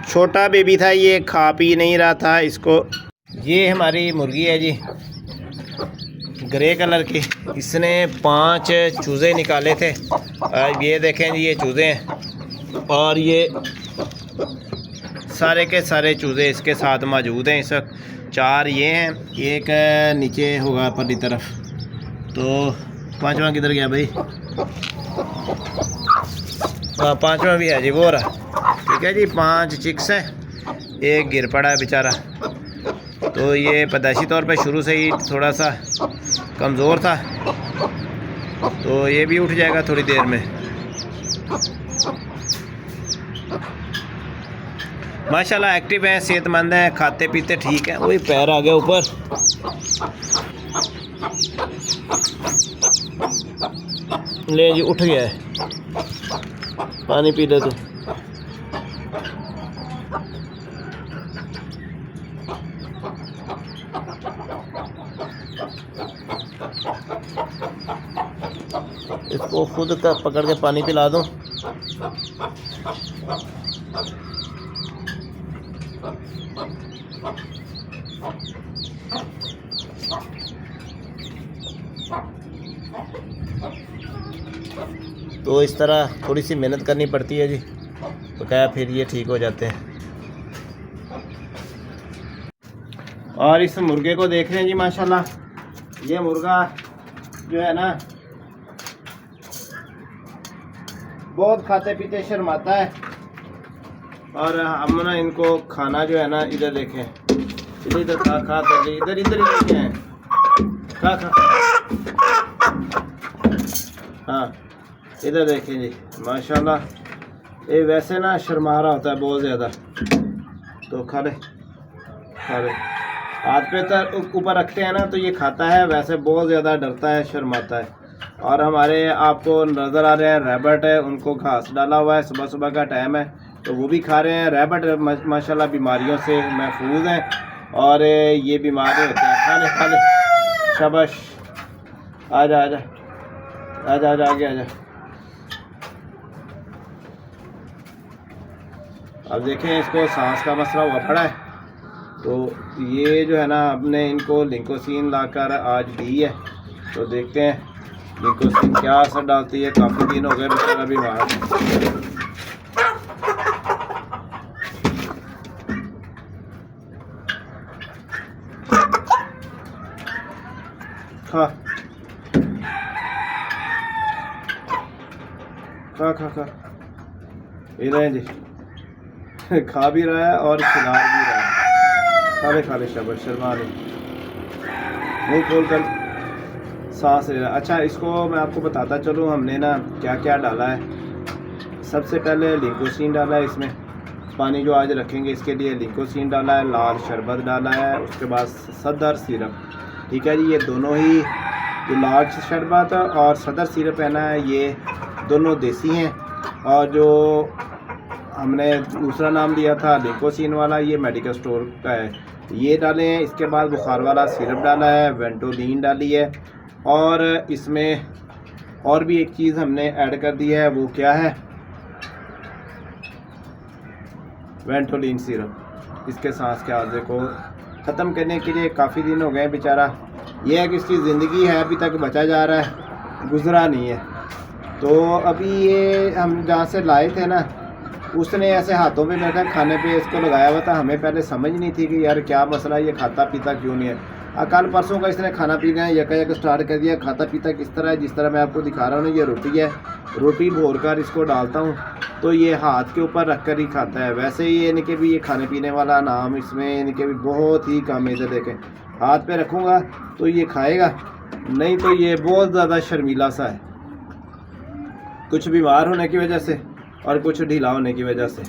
छोटा बेबी था, ये खा पी नहीं रहा था इसको। ये हमारी मुर्गी है जी, ग्रे कलर की। इसने 5 चूज़े निकाले थे। ये देखें जी, ये चूज़े हैं और ये सारे के सारे चूज़े इसके साथ मौजूद हैं इस वक्त। 4 ये हैं, एक नीचे होगा परली तरफ। तो 5वां किधर गया भाई? हाँ 5वां भी है जी, वो रहा। ठीक है जी, 5 चिक्स हैं, एक गिर पड़ा है बेचारा। तो ये पैदाइशी तौर पे शुरू से ही थोड़ा सा कमज़ोर था, तो ये भी उठ जाएगा थोड़ी देर में। माशाल्लाह एक्टिव हैं, सेहतमंद हैं, खाते पीते ठीक हैं। वही पैर आ गया ऊपर। ले जी, उठ गया है, पानी पी ले तू। इसको खुद का पकड़ के पानी पिला दूं। तो इस तरह थोड़ी सी मेहनत करनी पड़ती है जी, तो क्या फिर ये ठीक हो जाते हैं। और इस मुर्गे को देख रहे हैं जी, माशाल्लाह ये मुर्गा जो है ना बहुत खाते पीते शर्माता है। और हम ना इनको खाना जो है ना, इधर देखें, इधर खा खा कर इधर इधर ही हैं, खा खा। हाँ इधर देखें जी, माशाल्लाह ये वैसे ना शर्मा रहा होता है बहुत ज़्यादा। तो खा ले खा ले, हाथ पे तो ऊपर रखते हैं ना तो ये खाता है, वैसे बहुत ज़्यादा डरता है, शर्माता है। और हमारे आपको नज़र आ रहे हैं रैबिट है, उनको घास डाला हुआ है, सुबह सुबह का टाइम है तो वो भी खा रहे हैं। रैबिट माशाल्लाह बीमारियों से महफूज हैं और ये बीमार होते हैं। खा ले खा ले, शाबाश, आजा आजा आजा आजा आगे आजा। अब देखें इसको सांस का मसला हुआ पड़ा है, तो ये जो है ना हमने इनको लिंकोसिन लाकर आज दी है। तो देखते हैं लिंकोसिन क्या असर डालती है। काफ़ी दिन हो गए बेचारा बीमार। खा खा खा खा, इधर जी खा भी रहा है और खिला भी रहा है। खा ले शाबाश, शर्मा ले, मुँह खोल कर सांस ले रहा। अच्छा इसको मैं आपको बताता चलूँ हमने ना क्या क्या डाला है। सबसे पहले लिंकोसिन डाला है इसमें, पानी जो आज रखेंगे इसके लिए लिंकोसिन डाला है, लाल शरबत डाला है, उसके बाद सदर सिरप। ठीक है जी, ये दोनों ही जो लाल शरबत और सदर सिरप है ना, ये दोनों देसी हैं। और जो हमने दूसरा नाम दिया था लिंकोसिन वाला, ये मेडिकल स्टोर का है, ये डाले हैं। इसके बाद बुखार वाला सिरप डाला है, वेंटोलिन डाली है, और इसमें और भी एक चीज़ हमने ऐड कर दी है, वो क्या है, वेंटोलिन सिरप। इसके सांस के आर्जे को ख़त्म करने के लिए काफ़ी दिन हो गए बेचारा। ये है कि इसकी ज़िंदगी है अभी तक बचा जा रहा है, गुजरा नहीं है। तो अभी ये हम जहाँ से लाए थे ना, उसने ऐसे हाथों पे मेरे ख्याल खाने पे इसको लगाया हुआ था। हमें पहले समझ नहीं थी कि यार क्या मसला है, ये खाता पीता क्यों नहीं है। कल परसों का इसने खाना पीना है यका स्टार्ट कर दिया। खाता पीता किस तरह है, जिस तरह मैं आपको दिखा रहा हूँ ना, ये रोटी है, रोटी भोर कर इसको डालता हूँ तो ये हाथ के ऊपर रख कर ही खाता है। वैसे ही यानी कि भी ये खाने पीने वाला नाम इसमें यानी कि भी बहुत ही कम है। इधर देखें, हाथ पे रखूँगा तो ये खाएगा, नहीं तो ये बहुत ज़्यादा शर्मीला सा है, कुछ बीमार होने की वजह से और कुछ ढीला होने की वजह से।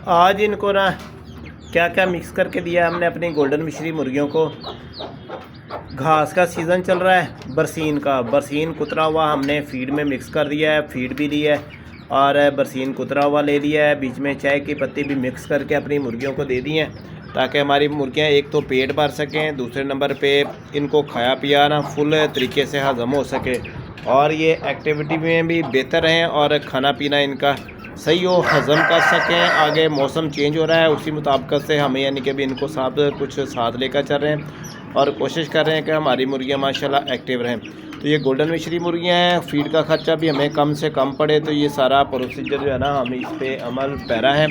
आज इनको ना क्या क्या मिक्स करके दिया हमने अपनी गोल्डन मिश्री मुर्गियों को। घास का सीज़न चल रहा है, बरसीन का, बरसीन कुतरा हुआ हमने फीड में मिक्स कर दिया है, फीड भी दी है और बरसीन कुतरा हुआ ले लिया है। बीच में चाय की पत्ती भी मिक्स करके अपनी मुर्गियों को दे दी हैं। ताकि हमारी मुर्गियाँ एक तो पेट भर सकें, दूसरे नंबर पे इनको खाया पिया ना फुल तरीके से हज़म हो सके और ये एक्टिविटी में भी बेहतर रहें और खाना पीना इनका सही हो, हज़म कर सकें। आगे मौसम चेंज हो रहा है, उसी मुताबिक से हमें यानी कि भी इनको कुछ साथ लेकर चल रहे हैं और कोशिश कर रहे हैं कि हमारी मुर्गियाँ माशाल्लाह एक्टिव रहें। तो ये गोल्डन मिश्री मुर्गियाँ हैं, फ़ीड का ख़र्चा भी हमें कम से कम पड़े, तो ये सारा प्रोसीजर जो है ना हम इस पे अमल पैरा है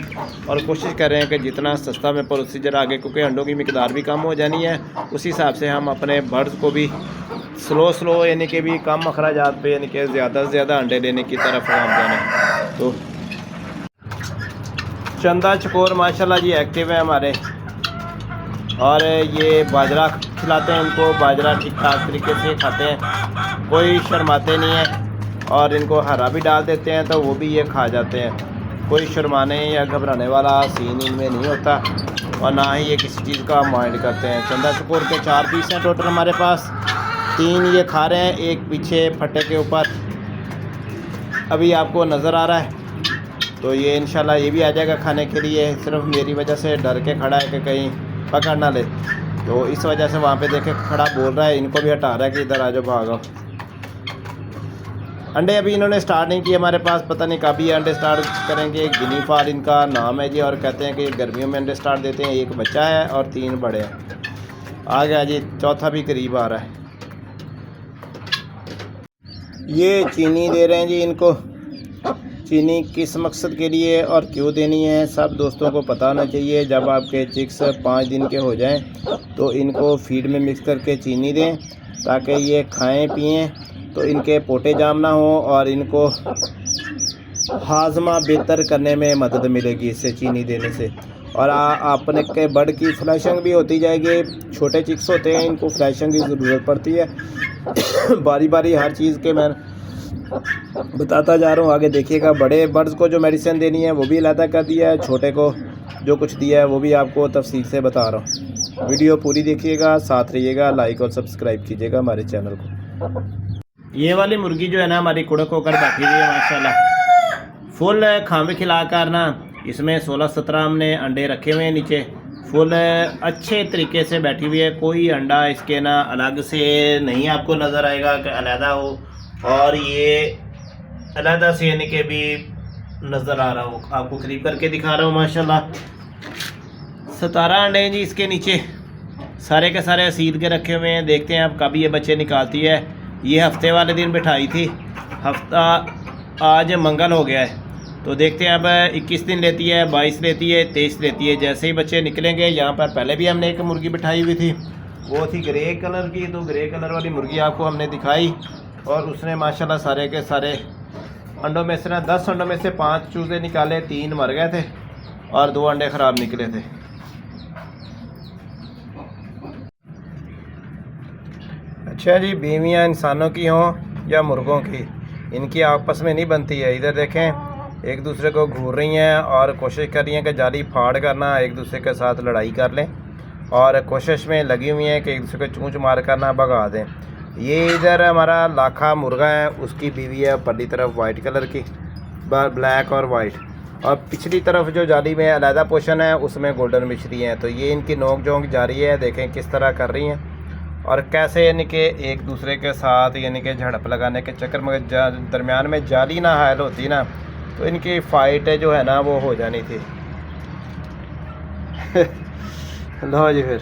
और कोशिश कर रहे हैं कि जितना सस्ता में प्रोसीजर आगे, क्योंकि अंडों की मिकदार भी कम हो जानी है, उसी हिसाब से हम अपने बर्ड्स को भी स्लो यानी कि भी कम अखराजात पे यानी कि ज़्यादा से ज़्यादा अंडे देने की तरफ आमदन है। तो चंदा चकोर माशाल्लाह जी एक्टिव है हमारे, और ये बाजरा खिलाते हैं इनको, बाजरा ठीक ठाक तरीके से खाते हैं, कोई शर्माते नहीं है और इनको हरा भी डाल देते हैं तो वो भी ये खा जाते हैं। कोई शर्माने या घबराने वाला सीन इनमें नहीं होता और ना ही ये किसी चीज़ का माइंड करते हैं। चंदा चकोर के 4 पीस हैं टोटल हमारे पास, 3 ये खा रहे हैं, एक पीछे फट्टे के ऊपर अभी आपको नज़र आ रहा है, तो ये इंशाल्लाह ये भी आ जाएगा खाने के लिए। सिर्फ मेरी वजह से डर के खड़ा है कि कहीं पकड़ ना ले, तो इस वजह से वहाँ पे देखे खड़ा बोल रहा है, इनको भी हटा रहा है कि इधर आ जाओ भागो। अंडे अभी इन्होंने स्टार्ट नहीं किए हमारे पास, पता नहीं कभी ये अंडे स्टार्ट करेंगे। गिनी फार इनका नाम है जी, और कहते हैं कि गर्मियों में अंडे स्टार्ट देते हैं। एक बच्चा है और 3 बड़े हैं, आ गया जी, चौथा भी करीब आ रहा है। ये चीनी दे रहे हैं जी इनको। चीनी किस मकसद के लिए और क्यों देनी है सब दोस्तों को पता होना चाहिए। जब आपके चिक्स 5 दिन के हो जाएं तो इनको फीड में मिक्स करके चीनी दें ताकि ये खाएं पिएं, तो इनके पोटे जाम ना हो और इनको हाजमा बेहतर करने में मदद मिलेगी इससे चीनी देने से। और अपने के बर्ड की फ्लैशिंग भी होती जाएगी। छोटे चिक्स होते हैं, इनको फ्लैशिंग की ज़रूरत पड़ती है। बारी बारी हर चीज़ के मैं बताता जा रहा हूँ, आगे देखिएगा। बड़े बर्ड्स को जो मेडिसिन देनी है वो भी अलहदा कर दिया है, छोटे को जो कुछ दिया है वो भी आपको तफसील से बता रहा हूँ। वीडियो पूरी देखिएगा, साथ रहिएगा, लाइक और सब्सक्राइब कीजिएगा हमारे चैनल को। ये वाली मुर्गी जो है ना हमारी कुड़क होकर बैठी हुई है माशाल्लाह, फुल खामे खिलाकर ना इसमें 16-17 हमने अंडे रखे हुए हैं नीचे, फुल अच्छे तरीके से बैठी हुई है। कोई अंडा इसके ना अलग से नहीं आपको नज़र आएगा कि अलहदा हो, और ये अलहदा से यानी कि भी नज़र आ रहा हो। आपको करीब करके दिखा रहा हूँ माशाल्लाह। 17 अंडे हैं जी इसके नीचे, सारे के सारे सीध के रखे हुए हैं। देखते हैं अब कब ये बच्चे निकालती है। ये हफ्ते वाले दिन बिठाई थी, हफ्ता आज मंगल हो गया है, तो देखते हैं अब 21 दिन लेती है, 22 लेती है, 23 लेती है। जैसे ही बच्चे निकलेंगे, यहाँ पर पहले भी हमने एक मुर्गी बिठाई हुई थी, वो थी ग्रे कलर की, तो ग्रे कलर वाली मुर्गी आपको हमने दिखाई और उसने माशाल्लाह सारे के सारे अंडों में से ना 10 अंडों में से 5 चूज़े निकाले, 3 मर गए थे और 2 अंडे ख़राब निकले थे। अच्छा जी, बीवियाँ इंसानों की हों या मुर्गों की, इनकी आपस में नहीं बनती है। इधर देखें, एक दूसरे को घूर रही हैं और कोशिश कर रही हैं कि जाली फाड़ करना, एक दूसरे के साथ लड़ाई कर लें, और कोशिश में लगी हुई हैं कि एक दूसरे को चूंच मार कर ना भगा दें। ये इधर हमारा लाखा मुर्गा है, उसकी बीवी है परली तरफ वाइट कलर की, ब्लैक और वाइट, और पिछली तरफ जो जाली में अलहदा पोर्शन है उसमें गोल्डन मिश्री हैं। तो ये इनकी नोक झोंक जारी है, देखें किस तरह कर रही हैं और कैसे यानी कि एक दूसरे के साथ यानी कि झड़प लगाने के चक्कर में दरमियान में जाली ना हायल होती ना, तो इनकी फ़ाइट जो है ना वो हो जानी थी। लो जी फिर